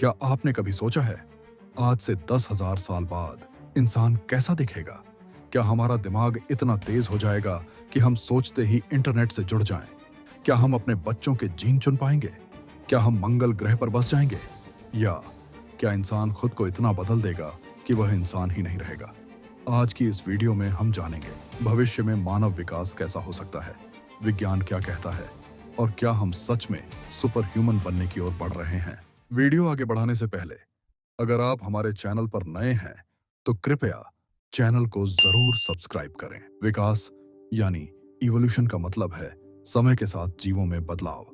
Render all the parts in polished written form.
क्या आपने कभी सोचा है आज से 10,000 साल बाद इंसान कैसा दिखेगा? क्या हमारा दिमाग इतना तेज हो जाएगा कि हम सोचते ही इंटरनेट से जुड़ जाएं? क्या हम अपने बच्चों के जीन चुन पाएंगे? क्या हम मंगल ग्रह पर बस जाएंगे? या क्या इंसान खुद को इतना बदल देगा कि वह इंसान ही नहीं रहेगा? आज की इस वीडियो में हम जानेंगे भविष्य में मानव विकास कैसा हो सकता है, विज्ञान क्या कहता है और क्या हम सच में सुपर ह्यूमन बनने की ओर बढ़ रहे हैं। वीडियो आगे बढ़ाने से पहले अगर आप हमारे चैनल पर नए हैं तो कृपया चैनल को जरूर सब्सक्राइब करें। विकास यानी इवोल्यूशन का मतलब है समय के साथ जीवों में बदलाव।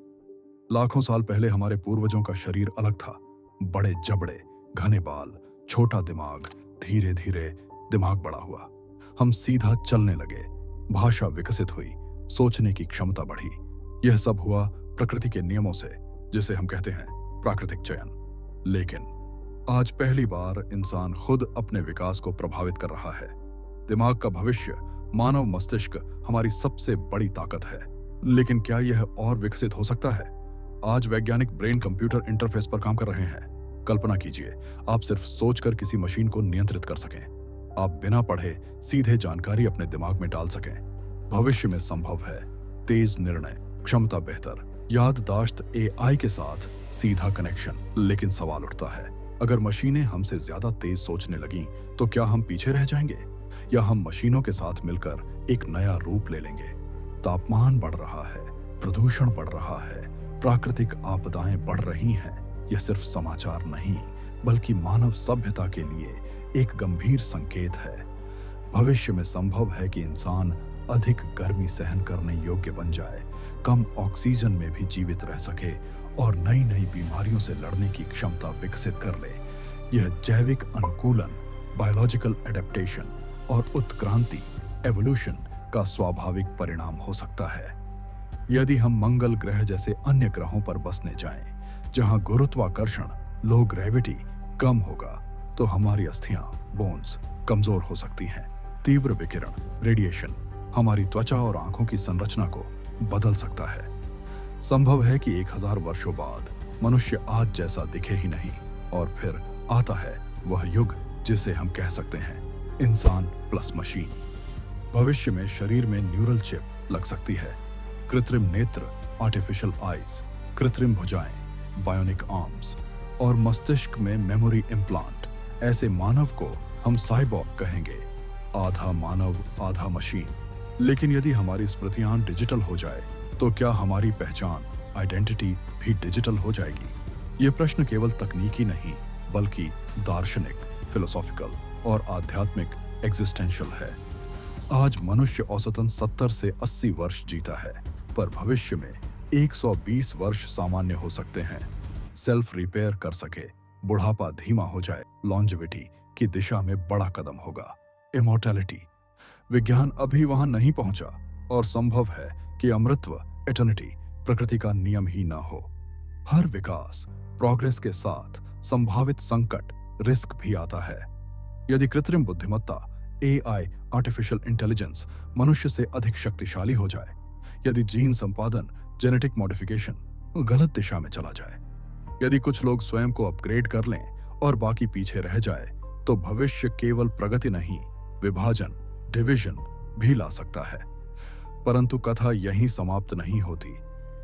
लाखों साल पहले हमारे पूर्वजों का शरीर अलग था, बड़े जबड़े, घने बाल, छोटा दिमाग। धीरे धीरे दिमाग बड़ा हुआ, हम सीधा चलने लगे, भाषा विकसित हुई, सोचने की क्षमता बढ़ी। यह सब हुआ प्रकृति के नियमों से, जिसे हम कहते हैं प्राकृतिक चयन। लेकिन आज पहली बार इंसान खुद अपने विकास को प्रभावित कर रहा है। दिमाग का भविष्य, मानव मस्तिष्क हमारी सबसे बड़ी ताकत है। लेकिन क्या यह और विकसित हो सकता है? आज वैज्ञानिक ब्रेन कंप्यूटर इंटरफेस पर काम कर रहे हैं। कल्पना कीजिए, आप सिर्फ सोचकर किसी मशीन को नियंत्रित कर सकें। आप बिना पढ़े सीधे जानकारी अपने दिमाग में डाल सकें। भविष्य में संभव है तेज निर्णय, क्षमता बेहतर, याददाश्त, एआई के साथ सीधा कनेक्शन। लेकिन सवाल उठता है, अगर मशीनें हमसे ज्यादा तेज सोचने लगीं तो क्या हम पीछे रह जाएंगे या हम मशीनों के साथ मिलकर एक नया रूप ले लेंगे? तापमान बढ़ रहा है, प्रदूषण बढ़ रहा है, प्राकृतिक आपदाएं बढ़ रही हैं। यह सिर्फ समाचार नहीं बल्कि मानव सभ्यता के लिए एक गंभीर संकेत है। भविष्य में संभव है कि इंसान अधिक गर्मी सहन करने योग्य बन जाए, कम ऑक्सीजन में भी जीवित रह सके और नई नई बीमारियों से लड़ने की क्षमता विकसित कर ले। यह जैविक अनुकूलन, बायोलॉजिकल एडेप्टेशन और उत्क्रांति, एवोल्यूशन का स्वाभाविक परिणाम हो सकता है। यदि हम मंगल ग्रह जैसे अन्य ग्रहों पर बसने जाएं, जहां गुरुत्वाकर्षण, लो ग्रेविटी कम होगा, तो हमारी अस्थियां, बोन्स कमजोर हो सकती हैं। तीव्र विकिरण, रेडिएशन हमारी त्वचा और आंखों की संरचना को बदल सकता है। संभव है कि 1000 वर्षों बाद मनुष्य आज जैसा दिखे ही नहीं और फिर आता है वह युग जिसे हम कह सकते हैं इंसान प्लस मशीन। भविष्य में शरीर में न्यूरल चिप लग सकती है, कृत्रिम नेत्र, आर्टिफिशियल आईज, कृत्रिम भुजाएं, बायोनिक आर्म्स और मस्तिष्क में मेमोरी इम्प्लांट। ऐसे मानव को हम साइबॉर्ग कहेंगे, आधा मानव आधा मशीन। लेकिन यदि हमारी स्मृतियां डिजिटल हो जाए तो क्या हमारी पहचान, आइडेंटिटी भी डिजिटल हो जाएगी? ये प्रश्न केवल तकनीकी नहीं बल्कि दार्शनिक, फिलोसॉफिकल और आध्यात्मिक, एग्जिस्टेंशियल है। आज मनुष्य औसतन 70 से 80 वर्ष जीता है, पर भविष्य में 120 वर्ष सामान्य हो सकते हैं। सेल्फ रिपेयर कर सके, बुढ़ापा धीमा हो जाए, लॉन्जेविटी की दिशा में बड़ा कदम होगा। इमॉर्टैलिटी, विज्ञान अभी वहां नहीं पहुंचा और संभव है कि अमृतत्व, एटर्निटी प्रकृति का नियम ही ना हो। हर विकास, प्रोग्रेस के साथ संभावित संकट, रिस्क भी आता है। यदि कृत्रिम बुद्धिमत्ता, एआई, आर्टिफिशियल इंटेलिजेंस मनुष्य से अधिक शक्तिशाली हो जाए, यदि जीन संपादन, जेनेटिक मॉडिफिकेशन गलत दिशा में चला जाए, यदि कुछ लोग स्वयं को अपग्रेड कर लें और बाकी पीछे रह जाए, तो भविष्य केवल प्रगति नहीं, विभाजन, डिवीजन भी ला सकता है। परंतु कथा यहीं समाप्त नहीं होती,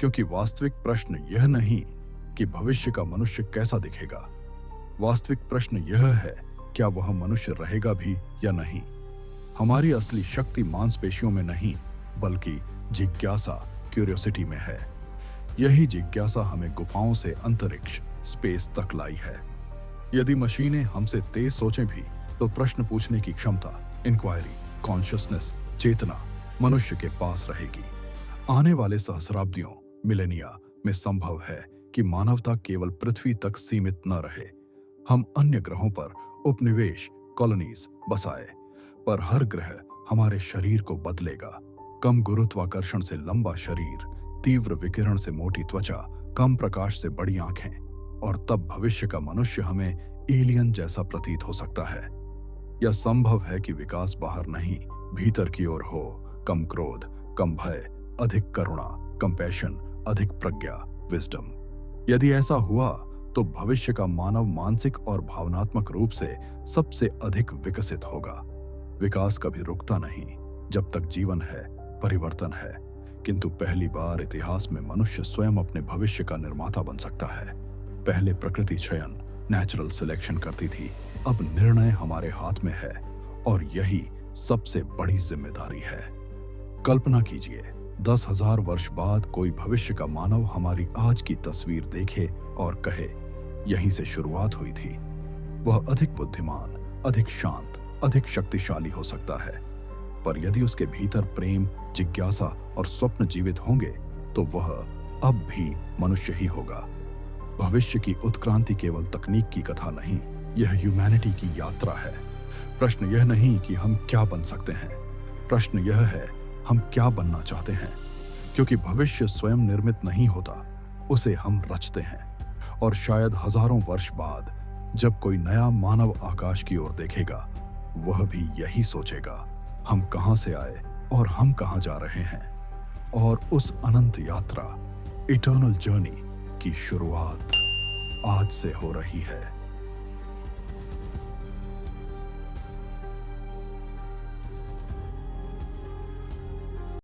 क्योंकि वास्तविक प्रश्न यह नहीं कि भविष्य का मनुष्य कैसा दिखेगा। वास्तविक प्रश्न यह है, क्या वह मनुष्य रहेगा भी या नहीं? हमारी असली शक्ति मांसपेशियों में नहीं बल्कि जिज्ञासा, क्यूरियोसिटी में है। यही जिज्ञासा हमें गुफाओं से अंतरिक्ष, स्पेस तक लाई है। यदि मशीनें हमसे तेज सोचें भी, तो प्रश्न पूछने की क्षमता, इंक्वायरी, कॉन्शियसनेस, चेतना मनुष्य के पास रहेगी। आने वाले सहस्राब्दियों, मिलेनिया में संभव है कि मानवता केवल पृथ्वी तक सीमित न रहे। हम अन्य ग्रहों पर उपनिवेश, कॉलोनीज बसाए, पर हर ग्रह हमारे शरीर को बदलेगा। कम गुरुत्वाकर्षण से लंबा शरीर, तीव्र विकिरण से मोटी त्वचा, कम प्रकाश से बड़ी आंखें, और तब भविष्य का मनुष्य हमें एलियन जैसा प्रतीत हो सकता है। यह संभव है कि विकास बाहर नहीं, भीतर की ओर हो। कम क्रोध, कम भय, अधिक करुणा, कंपैशन, अधिक प्रज्ञा, विजडम। यदि ऐसा हुआ तो भविष्य का मानव मानसिक और भावनात्मक रूप से सबसे अधिक विकसित होगा। विकास कभी रुकता नहीं। जब तक जीवन है, परिवर्तन है। किंतु पहली बार इतिहास में मनुष्य स्वयं अपने भविष्य का निर्माता बन सकता है। पहले प्रकृति चयन, नेचुरल सिलेक्शन करती थी, अब निर्णय हमारे हाथ में है और यही सबसे बड़ी जिम्मेदारी है। कल्पना कीजिए, 10,000 वर्ष बाद कोई भविष्य का मानव हमारी आज की तस्वीर देखे और कहे, यहीं से शुरुआत हुई थी। वह अधिक बुद्धिमान, अधिक शांत, अधिक शक्तिशाली हो सकता है, पर यदि उसके भीतर प्रेम, जिज्ञासा और स्वप्न जीवित होंगे तो वह अब भी मनुष्य ही होगा। भविष्य की उत्क्रांति केवल तकनीक की कथा नहीं, यह ह्यूमैनिटी की यात्रा है। प्रश्न यह नहीं कि हम क्या बन सकते हैं, प्रश्न यह है हम क्या बनना चाहते हैं, क्योंकि भविष्य स्वयं निर्मित नहीं होता, उसे हम रचते हैं। और शायद हजारों वर्ष बाद जब कोई नया मानव आकाश की ओर देखेगा, वह भी यही सोचेगा, हम कहां से आए और हम कहां जा रहे हैं। और उस अनंत यात्रा, इटर्नल जर्नी की शुरुआत आज से हो रही है।